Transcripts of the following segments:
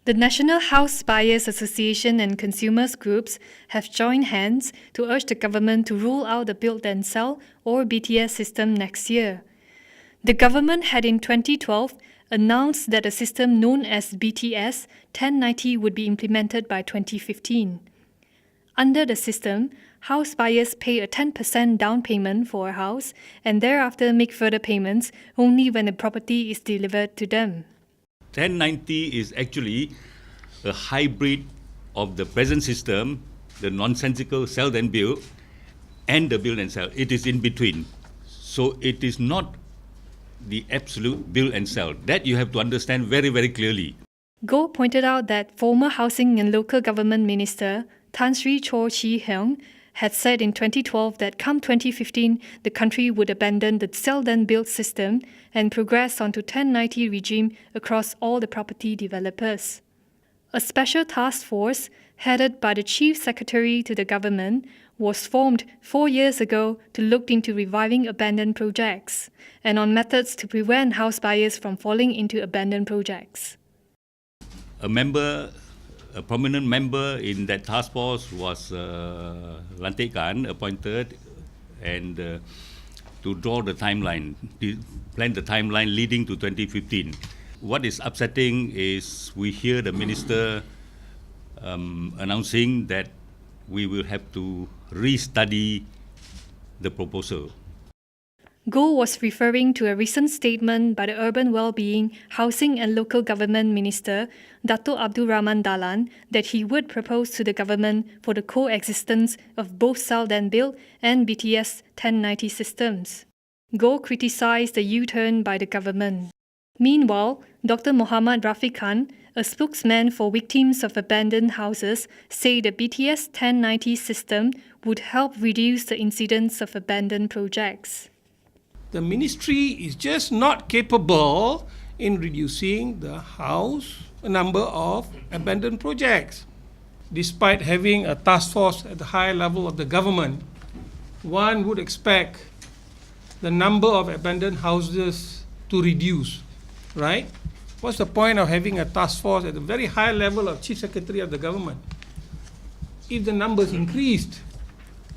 The National House Buyers Association and consumers groups have joined hands to urge the government to roll out the Build and Sell or BTS system next year. The government had in 2012 announced that a system known as BTS 1090 would be implemented by 2015. Under the system, house buyers pay a 10% down payment for a house and thereafter make further payments only when the property is delivered to them. 1090 is actually a hybrid of the present system, the nonsensical sell then build, and the build and sell. It is in between. So it is not the absolute build and sell. That you have to understand very, very clearly. Goh pointed out that former Housing and Local Government Minister Tan Sri Cho Chee Heong had said in 2012 that come 2015, the country would abandon the sell-then-build system and progress onto 1090 regime across all the property developers. A special task force, headed by the Chief Secretary to the government, was formed 4 years ago to look into reviving abandoned projects and on methods to prevent house buyers from falling into abandoned projects. A prominent member in that task force was Lantik Khan, appointed, and to draw the timeline, plan the timeline leading to 2015. What is upsetting is we hear the minister announcing that we will have to restudy the proposal. Goh was referring to a recent statement by the Urban Wellbeing, Housing and Local Government Minister, Dato Abdul Rahman Dahlan, that he would propose to the government for the coexistence of both sell-then-build and BTS 1090 systems. Goh criticised the U-turn by the government. Meanwhile, Dr. Muhammad Rafiq Khan, a spokesman for victims of abandoned houses, said the BTS 1090 system would help reduce the incidence of abandoned projects. The ministry is just not capable in reducing the number of abandoned projects. Despite having a task force at the high level of the government, one would expect the number of abandoned houses to reduce, right? What's the point of having a task force at the very high level of Chief Secretary of the government? If the numbers increased,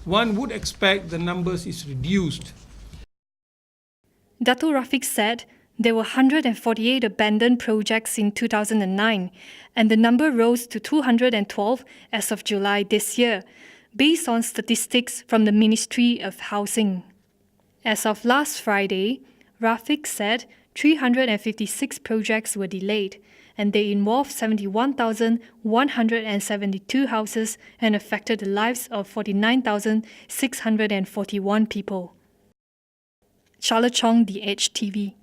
one would expect the numbers is reduced. Dato Rafiq said there were 148 abandoned projects in 2009, and the number rose to 212 as of July this year, based on statistics from the Ministry of Housing. As of last Friday, Rafiq said 356 projects were delayed, and they involved 71,172 houses and affected the lives of 49,641 people. Charlotte Chong, The Edge TV.